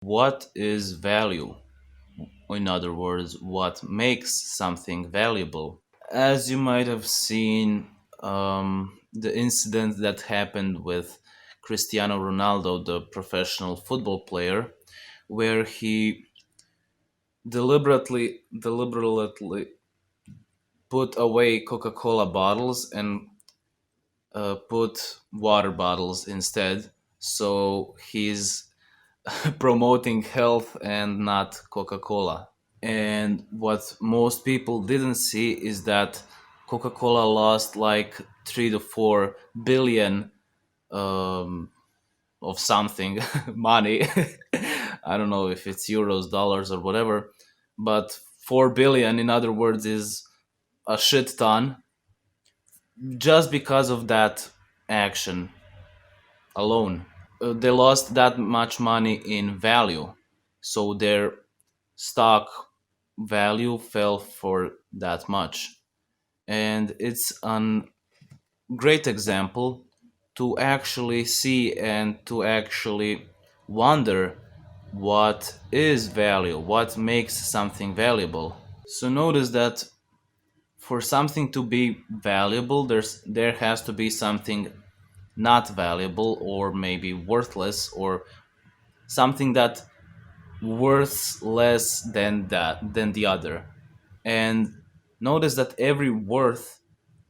What is value? In other words, what makes something valuable? As you might have seen, the incident that happened with Cristiano Ronaldo, the professional football player, where he deliberately put away Coca-Cola bottles and put water bottles instead. So he's promoting health and not Coca-Cola. And what most people didn't see is that Coca-Cola lost like 3 to 4 billion um, of something money. I don't know if it's euros, dollars, or whatever, but 4 billion, in other words, is a shit ton just because of that action alone. They lost that much money in value, so their stock value fell for that much. And it's a great example to actually see and to actually wonder what is value, what makes something valuable. So notice that for something to be valuable, there has to be something not valuable or maybe worthless or something that worth less than the other. And notice that every worth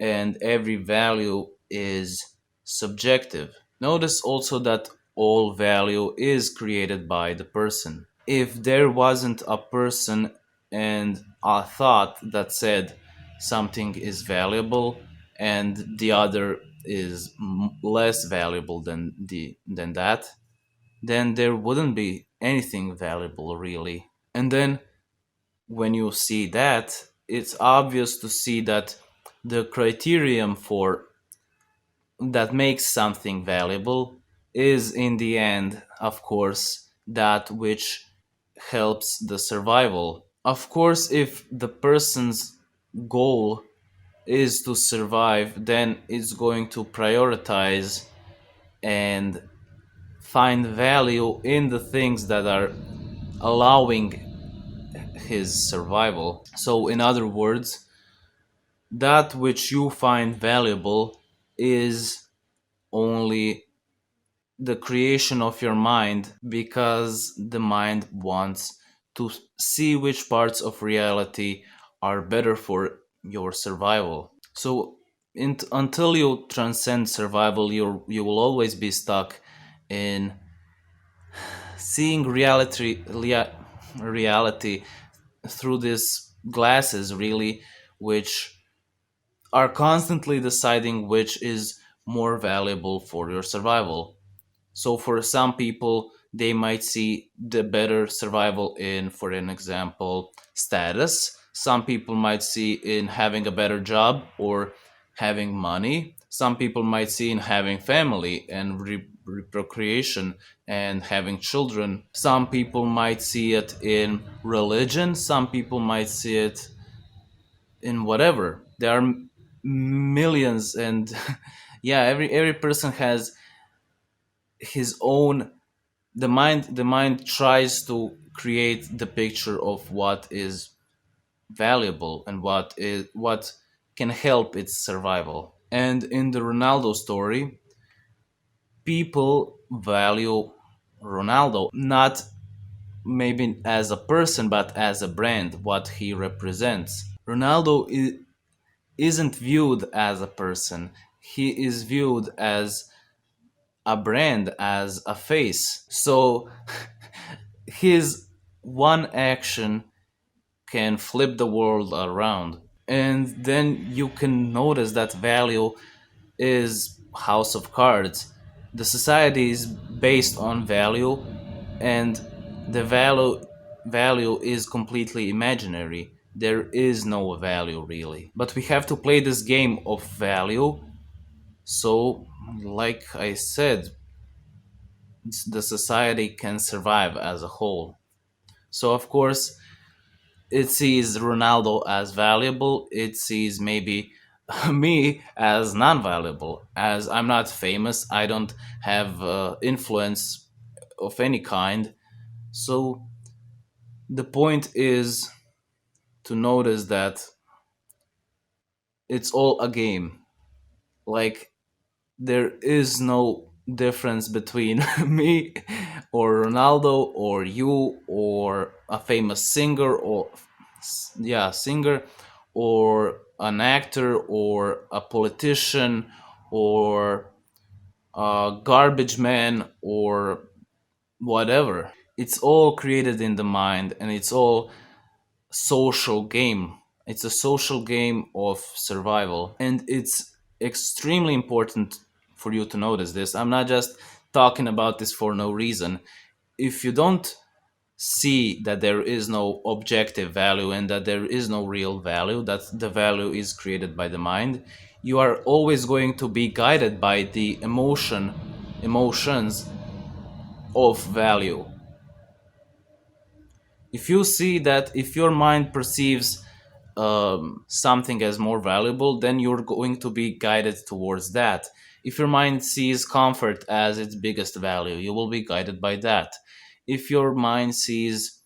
and every value is subjective. Notice also that all value is created by the person. If there wasn't a person and a thought that said something is valuable and the other is less valuable than that, then there wouldn't be anything valuable really. And then when you see that, it's obvious to see that the criterion for that makes something valuable is in the end, of course, that which helps the survival. Of course, if the person's goal is to survive, then it's going to prioritize and find value in the things that are allowing his survival. So, in other words, that which you find valuable is only the creation of your mind because the mind wants to see which parts of reality are better for your survival. So, until you transcend survival, you will always be stuck in seeing reality through these glasses, really, which are constantly deciding which is more valuable for your survival. So for some people, they might see the better survival in, for an example, status. Some people might see in having a better job or having money. Some people might see in having family and procreation and having children. Some people might see it in religion. Some people might see it in whatever. There are millions, and yeah, every person has his own. The mind tries to create the picture of what is valuable and what can help its survival. And in the Ronaldo story, people value Ronaldo not maybe as a person but as a brand, what he represents. Ronaldo isn't viewed as a person, he is viewed as a brand, as a face. So his one action can flip the world around. And then you can notice that value is house of cards. The society is based on value, and the value is completely imaginary. There is no value really. But we have to play this game of value. So, like I said, the society can survive as a whole. So, of course, it sees Ronaldo as valuable. It sees maybe me as non-valuable, as I'm not famous. I don't have influence of any kind. So the point is to notice that it's all a game. Like, there is no difference between me or Ronaldo or you or a famous singer or yeah, singer, or an actor or a politician or a garbage man or whatever. It's all created in the mind, and it's all social game. It's a social game of survival, and it's extremely important for you to notice this. I'm not just talking about this for no reason. If you don't see that there is no objective value and that there is no real value, that the value is created by the mind, you are always going to be guided by the emotions of value. If you see that if your mind perceives something as more valuable, then you're going to be guided towards that. If your mind sees comfort as its biggest value, you will be guided by that. If your mind sees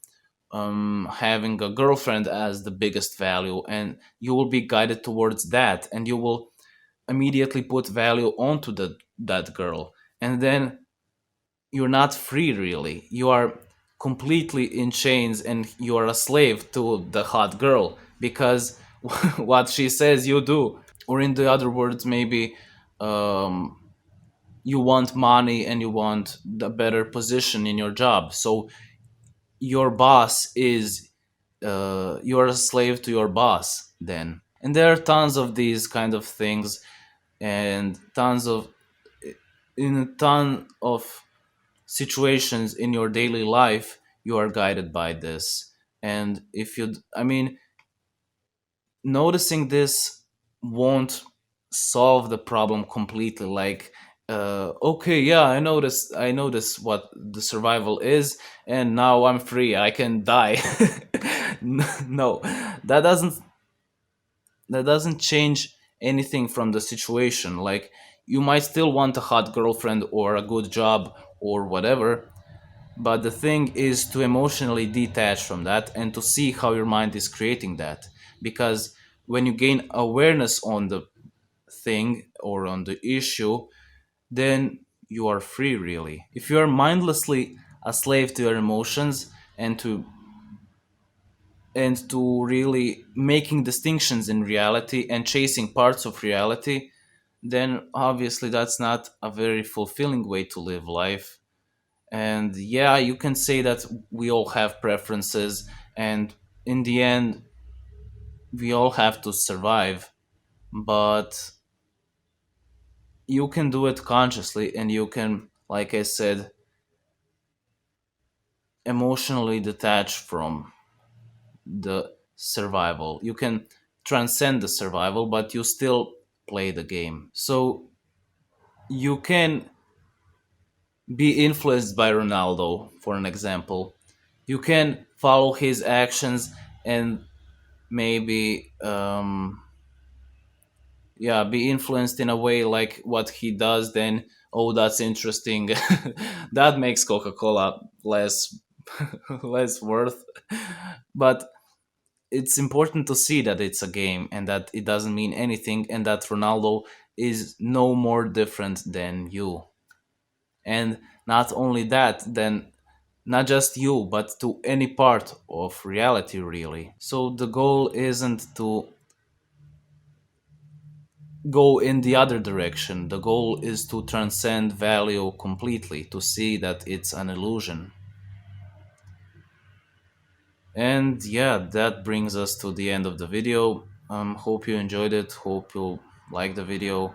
having a girlfriend as the biggest value, and you will be guided towards that, and you will immediately put value onto that girl, and then you're not free really. You are completely in chains and you are a slave to the hot girl because what she says you do. Or in the other words, maybe um, you want money and you want the better position in your job. So your boss is you're a slave to your boss then. And there are tons of these kind of things, and tons of in a ton of situations in your daily life, you are guided by this. And if you, I mean, noticing this won't solve the problem completely. Like, okay, yeah, I notice what the survival is, and now I'm free, I can die. No, that doesn't change anything from the situation. Like, you might still want a hot girlfriend or a good job or whatever. But the thing is to emotionally detach from that and to see how your mind is creating that. Because when you gain awareness on the thing or on the issue, then you are free really. If you are mindlessly a slave to your emotions and to really making distinctions in reality and chasing parts of reality, then obviously that's not a very fulfilling way to live life. And yeah, you can say that we all have preferences, and in the end, we all have to survive, but you can do it consciously, and you can, like I said, emotionally detach from the survival. You can transcend the survival, but you still play the game. So you can be influenced by Ronaldo, for an example. You can follow his actions and maybe yeah, be influenced in a way like what he does. Then, oh, that's interesting. That makes Coca-Cola less less worth. But it's important to see that it's a game and that it doesn't mean anything, and that Ronaldo is no more different than you. And not only that, then not just you, but to any part of reality really. So the goal isn't to go in the other direction. The goal is to transcend value completely, to see that it's an illusion. And yeah, that brings us to the end of the video. Hope you enjoyed it. Hope you liked the video.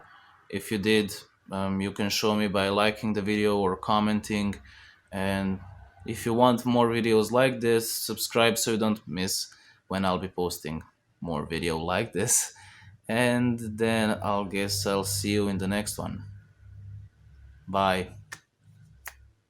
If you did, you can show me by liking the video or commenting. And if you want more videos like this, subscribe so you don't miss when I'll be posting more video like this. And then I'll guess I'll see you in the next one. Bye.